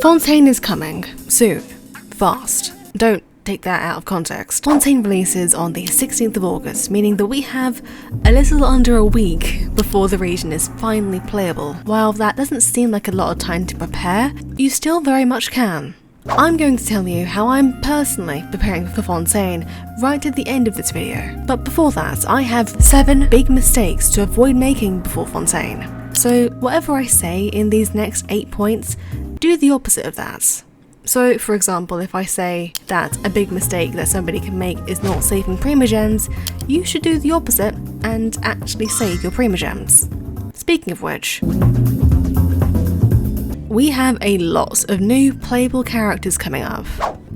Fontaine is coming. Soon. Fast. Don't take that out of context. Fontaine releases on the 16th of August, meaning that we have a little under a week before the region is finally playable. While that doesn't seem like a lot of time to prepare, you still very much can. I'm going to tell you how I'm personally preparing for Fontaine right at the end of this video. But before that, I have 7 big mistakes to avoid making before Fontaine. So whatever I say in these next 8 points, do the opposite of that. So, for example, if I say that a big mistake that somebody can make is not saving Primogems, you should do the opposite and actually save your Primogems. Speaking of which, we have a lot of new playable characters coming up.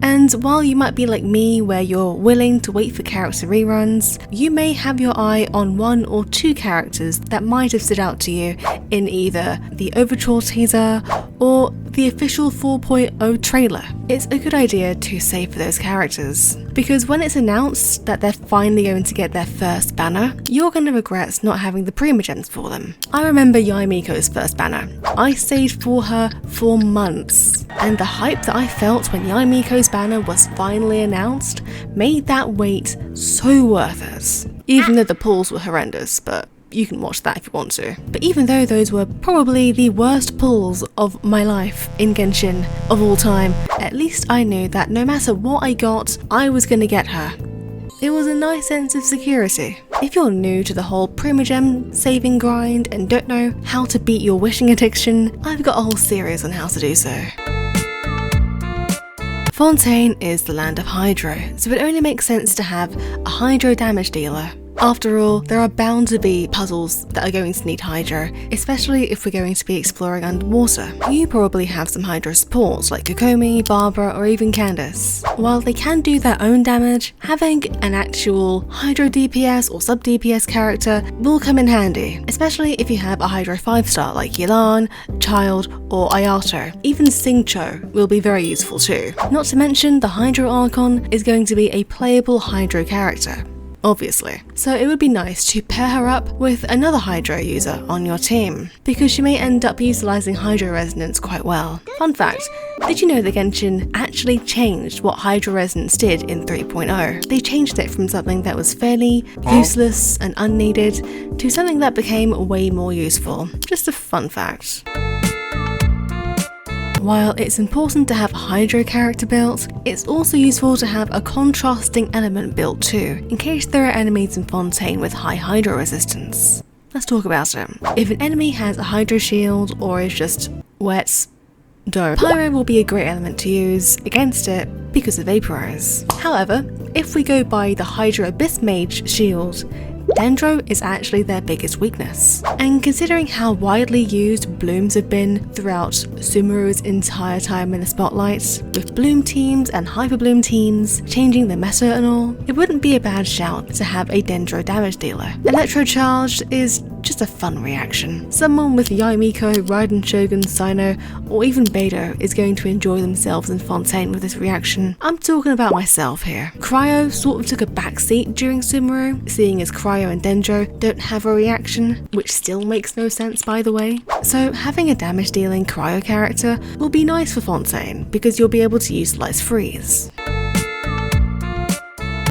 And while you might be like me, where you're willing to wait for character reruns, you may have your eye on 1 or 2 characters that might have stood out to you in either the Overture teaser or the official 4.0 trailer. It's a good idea to save for those characters, because when it's announced that they're finally going to get their first banner, you're going to regret not having the Primogems for them. I remember Yaimiko's first banner. I saved for her for months, and the hype that I felt when Yaimiko's banner was finally announced made that wait so worth it. Even though the pulls were horrendous, but you can watch that if you want to. But even though those were probably the worst pulls of my life in Genshin of all time, at least I knew that no matter what I got, I was gonna get her. It was a nice sense of security. If you're new to the whole Primogem saving grind and don't know how to beat your wishing addiction, I've got a whole series on how to do so. Fontaine is the land of Hydro, so it only makes sense to have a Hydro damage dealer. After all, there are bound to be puzzles that are going to need Hydro, especially if we're going to be exploring underwater. You probably have some Hydro support like Kokomi, Barbara, or even Candace. While they can do their own damage, having an actual Hydro DPS or sub DPS character will come in handy, especially if you have a Hydro 5-star like Yelan, Childe, or Ayato. Even Xingqiu will be very useful too. Not to mention, the Hydro Archon is going to be a playable Hydro character, obviously. So it would be nice to pair her up with another Hydro user on your team, because she may end up utilising Hydro Resonance quite well. Fun fact, did you know that Genshin actually changed what Hydro Resonance did in 3.0? They changed it from something that was fairly useless and unneeded to something that became way more useful. Just a fun fact. While it's important to have a Hydro character built, it's also useful to have a contrasting element built too, in case there are enemies in Fontaine with high Hydro resistance. Let's talk about it. If an enemy has a Hydro shield or is just wet, Pyro will be a great element to use against it because of Vaporize. However, if we go by the Hydro Abyss Mage shield, Dendro is actually their biggest weakness. And considering how widely used blooms have been throughout Sumeru's entire time in the spotlight, with bloom teams and hyper bloom teams changing the meta and all, it wouldn't be a bad shout to have a Dendro damage dealer. Electrocharged is just a fun reaction. Someone with Yaimiko, Raiden Shogun, Sino, or even Beidou is going to enjoy themselves in Fontaine with this reaction. I'm talking about myself here. Cryo sort of took a backseat during Sumeru, seeing as Cryo and Dendro don't have a reaction, which still makes no sense by the way. So having a damage dealing Cryo character will be nice for Fontaine, because you'll be able to utilise Freeze.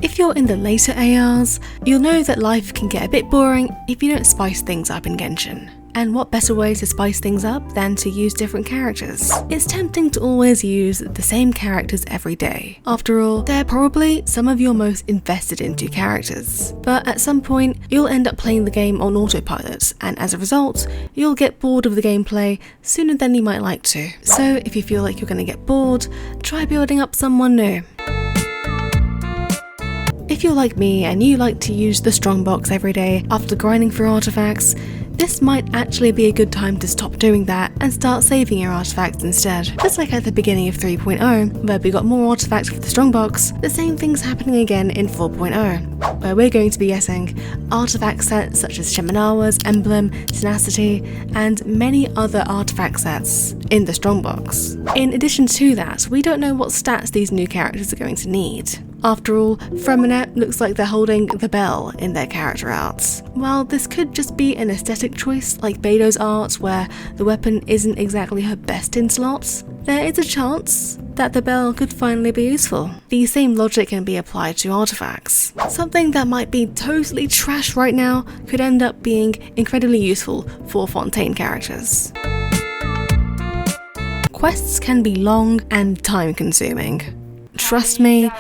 If you're in the later ARs, you'll know that life can get a bit boring if you don't spice things up in Genshin. And what better way to spice things up than to use different characters? It's tempting to always use the same characters every day. After all, they're probably some of your most invested into characters. But at some point, you'll end up playing the game on autopilot, and as a result, you'll get bored of the gameplay sooner than you might like to. So if you feel like you're going to get bored, try building up someone new. If you're like me and you like to use the Strongbox every day after grinding for artifacts, this might actually be a good time to stop doing that and start saving your artifacts instead. Just like at the beginning of 3.0, where we got more artifacts for the Strongbox, the same thing's happening again in 4.0, where we're going to be getting artifact sets such as Shimenawa's Emblem, Tenacity, and many other artifact sets in the Strongbox. In addition to that, we don't know what stats these new characters are going to need. After all, Freminet looks like they're holding the bell in their character arts. While this could just be an aesthetic choice like Beidou's art where the weapon isn't exactly her best in slots, there is a chance that the bell could finally be useful. The same logic can be applied to artifacts. Something that might be totally trash right now could end up being incredibly useful for Fontaine characters. Quests can be long and time-consuming. Trust me,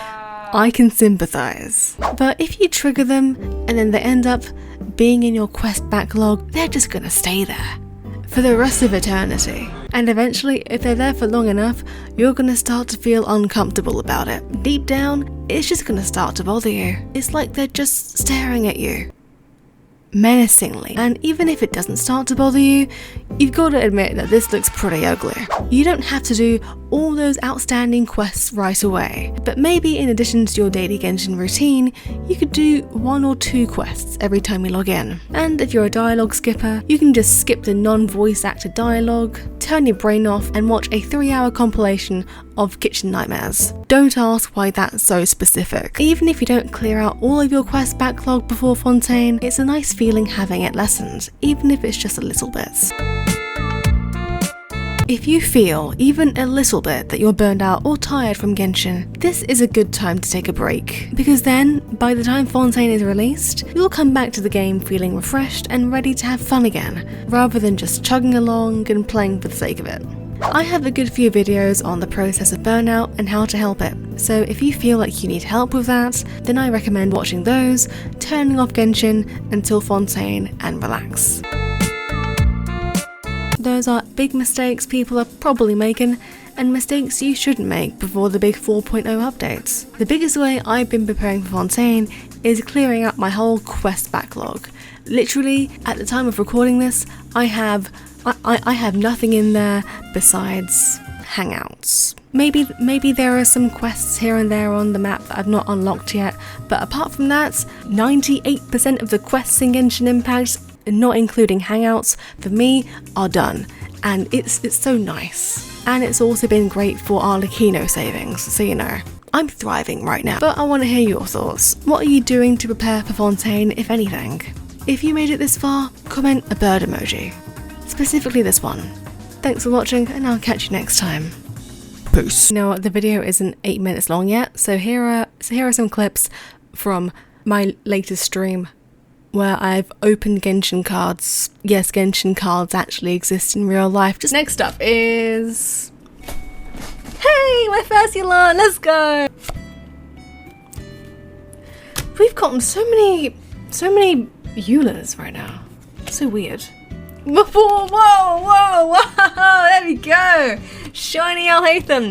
I can sympathize. But if you trigger them and then they end up being in your quest backlog, they're just gonna stay there for the rest of eternity. And eventually, if they're there for long enough, you're gonna start to feel uncomfortable about it. Deep down, it's just gonna start to bother you. It's like they're just staring at you menacingly. And even if it doesn't start to bother you, you've got to admit that this looks pretty ugly. You don't have to do all those outstanding quests right away, but maybe in addition to your daily Genshin routine, you could do 1 or 2 quests every time you log in. And if you're a dialogue skipper, you can just skip the non-voice acted dialogue, turn your brain off and watch a 3-hour compilation of kitchen nightmares. Don't ask why that's so specific. Even if you don't clear out all of your quest backlog before Fontaine, it's a nice feeling having it lessened, even if it's just a little bit. If you feel even a little bit that you're burned out or tired from Genshin, this is a good time to take a break, because then, by the time Fontaine is released, you'll come back to the game feeling refreshed and ready to have fun again, rather than just chugging along and playing for the sake of it. I have a good few videos on the process of burnout and how to help it, so if you feel like you need help with that, then I recommend watching those, turning off Genshin until Fontaine, and relax. Those are big mistakes people are probably making, and mistakes you shouldn't make before the big 4.0 updates. The biggest way I've been preparing for Fontaine is clearing up my whole quest backlog. Literally, at the time of recording this, I have nothing in there besides hangouts. Maybe there are some quests here and there on the map that I've not unlocked yet, but apart from that, 98% of the quests in Genshin Impact, not including hangouts, for me, are done. And it's so nice. And it's also been great for our Lakino savings, so you know. I'm thriving right now. But I want to hear your thoughts. What are you doing to prepare for Fontaine, if anything? If you made it this far, comment a bird emoji. Specifically this one. Thanks for watching, and I'll catch you next time. Peace. Now, the video isn't 8 minutes long yet, so here are some clips from my latest stream where I've opened Genshin cards. Yes, Genshin cards actually exist in real life. Just next up is... Hey, my first Yelan, let's go! We've gotten so many Eulas right now. So weird. Whoa, there we go! Shiny Alhaitham!